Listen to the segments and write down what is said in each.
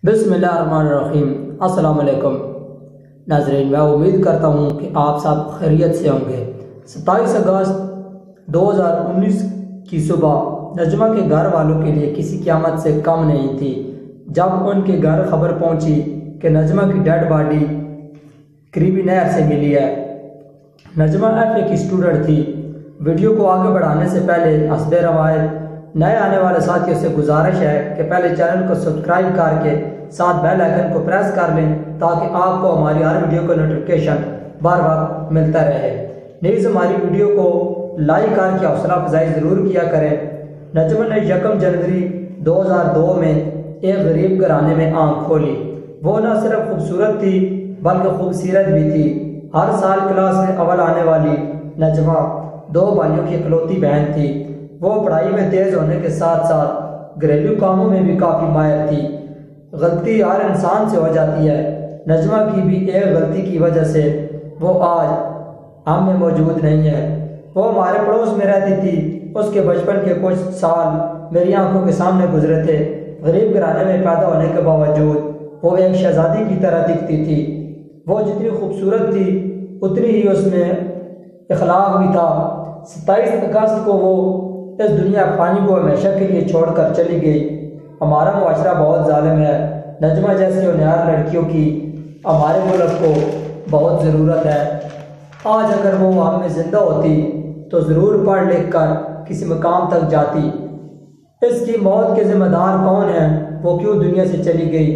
بسم اللہ الرحمن الرحیم۔ السلام علیکم ناظرین، میں امید کرتا ہوں کہ آپ سب خیریت سے ہوں گے۔ 27 اگست 2019 کی صبح نجمہ کے گھر والوں کے لیے کسی قیامت سے کم نہیں تھی جب ان کے گھر خبر پہنچی کہ نجمہ کی ڈیڈ باڈی قریبی نہر سے ملی ہے۔ نجمہ FA کی اسٹوڈنٹ تھی۔ ویڈیو کو آگے بڑھانے سے پہلے حسب روایت نئے آنے والے ساتھیوں سے گزارش ہے کہ پہلے چینل کو سبسکرائب کر کے ساتھ بیل آئیکن کو پریس کر لیں تاکہ آپ کو ہماری ہر ویڈیو کا نوٹیفیکیشن بار بار ملتا رہے۔ نیز ہماری ویڈیو کو لائک کر کے حوصلہ افزائی ضرور کیا کریں۔ نجمہ نے 1 جنوری 2002 میں ایک غریب گھرانے میں آنکھ کھولی۔ وہ نہ صرف خوبصورت تھی بلکہ خوبصیرت بھی تھی۔ ہر سال کلاس میں اول آنے والی نجمہ 2 بھائیوں کی اکلوتی بہن تھی۔ وہ پڑھائی میں تیز ہونے کے ساتھ ساتھ گھریلو کاموں میں بھی کافی ماہر تھی۔ غلطی ہر انسان سے ہو جاتی ہے۔ نجمہ کی بھی ایک غلطی کی وجہ سے وہ آج ہم میں موجود نہیں ہے۔ وہ ہمارے پڑوس میں رہتی تھی۔ اس کے بچپن کے کچھ سال میری آنکھوں کے سامنے گزرے تھے۔ غریب گھرانے میں پیدا ہونے کے باوجود وہ ایک شہزادی کی طرح دکھتی تھی۔ وہ جتنی خوبصورت تھی اتنی ہی اس میں اخلاق بھی تھا۔ 27 اگست کو وہ اس دنیا فانی کو ہمیشہ کے لیے چھوڑ کر چلی گئی۔ ہمارا معاشرہ بہت ظالم ہے۔ نجمہ جیسی ہونہار لڑکیوں کی ہمارے ملک کو بہت ضرورت ہے۔ آج اگر وہ ہم میں زندہ ہوتی تو ضرور پڑھ لکھ کر کسی مقام تک جاتی۔ اس کی موت کے ذمہ دار کون ہیں؟ وہ کیوں دنیا سے چلی گئی؟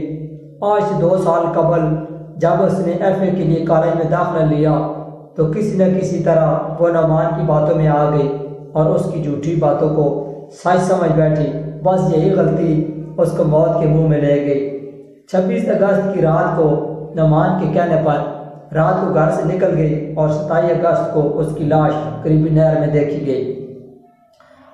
آج سے 2 سال قبل جب اس نے FA کے لیے کالج میں داخلہ لیا تو کسی نہ کسی طرح وہ نعمان کی باتوں میں آ گئی اور اس کی جھوٹی باتوں کو سچ سمجھ بیٹھی۔ بس یہی غلطی اس کو موت کے منہ میں لے گئی۔ 26 اگست کی رات کو نعمان کے کہنے پر رات کو گھر سے نکل گئی اور 27 اگست کو اس کی لاش قریبی نہر میں دیکھی گئی۔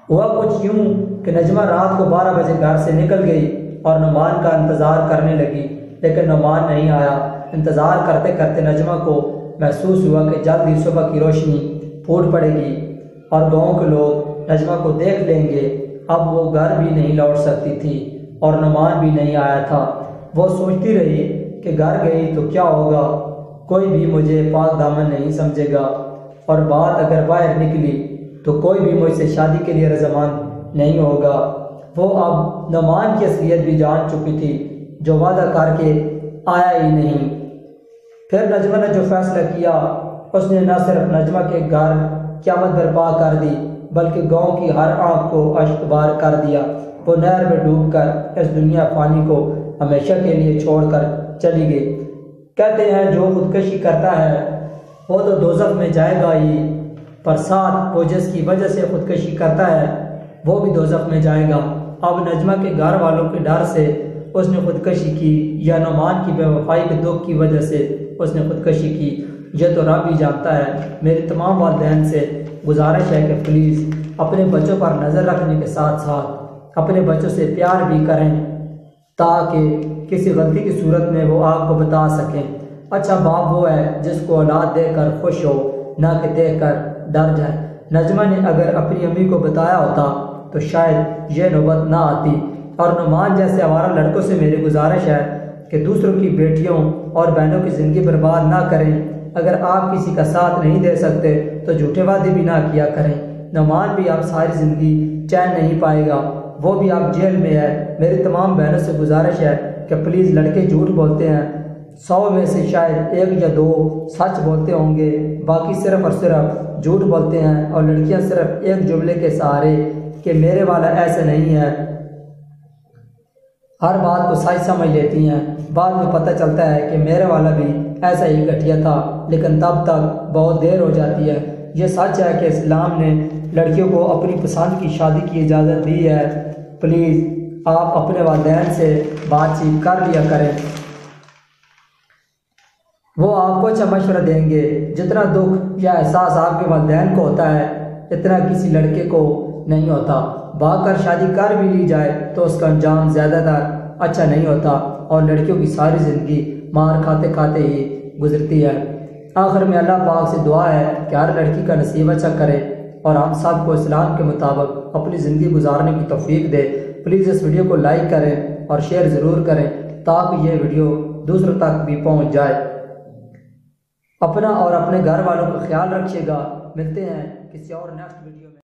ہوا کچھ یوں کہ نجمہ رات کو 12 بجے گھر سے نکل گئی اور نعمان کا انتظار کرنے لگی، لیکن نعمان نہیں آیا۔ انتظار کرتے کرتے نجمہ کو محسوس ہوا کہ جلد ہی صبح کی روشنی پھوٹ پڑے گی اور گاؤں کے لوگ نجمہ کو دیکھ لیں گے۔ اب وہ گھر بھی نہیں لوٹ سکتی تھی اور نعمان بھی نہیں آیا تھا۔ وہ سوچتی رہی کہ گھر گئی تو کیا ہوگا، کوئی بھی مجھے پاک دامن نہیں سمجھے گا، اور بات اگر باہر نکلی تو کوئی بھی مجھ سے شادی کے لیے رضامند نہیں ہوگا۔ وہ اب نعمان کی اصلیت بھی جان چکی تھی جو وعدہ کر کے آیا ہی نہیں۔ پھر نجمہ نے جو فیصلہ کیا اس نے نہ صرف نجمہ کے گھر قیامت برپا کر دی بلکہ گاؤں کی ہر آنکھ کو اشک بار کر دیا۔ وہ نہر میں ڈوب کر اس دنیا فانی کو ہمیشہ کے لیے چھوڑ کر چلی گئی۔ کہتے ہیں جو خودکشی کرتا ہے وہ تو دوزخ میں جائے گا ہی، پر ساتھ وہ جس کی وجہ سے خودکشی کرتا ہے وہ بھی دوزخ میں جائے گا۔ اب نجمہ کے گھر والوں کے ڈر سے اس نے خودکشی کی یا نعمان کی بے وفائی کے دکھ کی وجہ سے اس نے خودکشی کی، یہ تو رب ہی جانتا ہے۔ میری تمام والدین سے گزارش ہے کہ پلیز اپنے بچوں پر نظر رکھنے کے ساتھ ساتھ اپنے بچوں سے پیار بھی کریں تاکہ کسی غلطی کی صورت میں وہ آپ کو بتا سکیں۔ اچھا باپ وہ ہے جس کو اولاد دے کر خوش ہو، نہ کہ دیکھ کر ڈر جائے۔ نجمہ نے اگر اپنی امی کو بتایا ہوتا تو شاید یہ نوبت نہ آتی۔ اور نعمان جیسے آوارہ لڑکوں سے میری گزارش ہے کہ دوسروں کی بیٹیوں اور بہنوں کی زندگی برباد نہ کریں۔ اگر آپ کسی کا ساتھ نہیں دے سکتے تو جھوٹے وعدے بھی نہ کیا کریں۔ نعمان بھی اب ساری زندگی چین نہیں پائے گا، وہ بھی اب جیل میں ہے۔ میری تمام بہنوں سے گزارش ہے کہ پلیز لڑکے جھوٹ بولتے ہیں، 100 میں سے شاید 1 یا 2 سچ بولتے ہوں گے، باقی صرف اور صرف جھوٹ بولتے ہیں۔ اور لڑکیاں صرف ایک جملے کے سہارے کہ میرے والا ایسے نہیں ہے ہر بات کو سچ سمجھ لیتی ہیں۔ بعد میں پتہ چلتا ہے کہ میرے والا بھی ایسا ہی گھٹیا تھا، لیکن تب تک بہت دیر ہو جاتی ہے۔ یہ سچ ہے کہ اسلام نے لڑکیوں کو اپنی پسند کی شادی کی اجازت دی ہے۔ پلیز آپ اپنے والدین سے بات چیت کر لیا کریں، وہ آپ کو اچھا مشورہ دیں گے۔ جتنا دکھ یا احساس آپ کے والدین کو ہوتا ہے اتنا کسی لڑکے کو نہیں ہوتا۔ بھاگ کر شادی کر بھی لی جائے تو اس کا انجام زیادہ تر اچھا نہیں ہوتا اور لڑکیوں کی ساری زندگی مار کھاتے کھاتے ہی گزرتی ہے۔ آخر میں اللہ پاک سے دعا ہے کہ ہر لڑکی کا نصیب اچھا کرے اور ہم سب کو اسلام کے مطابق اپنی زندگی گزارنے کی توفیق دے۔ پلیز اس ویڈیو کو لائک کریں اور شیئر ضرور کریں تاکہ یہ ویڈیو دوسروں تک بھی پہنچ جائے۔ اپنا اور اپنے گھر والوں کا خیال رکھیے گا۔ ملتے ہیں کسی اور نیکسٹ ویڈیو میں۔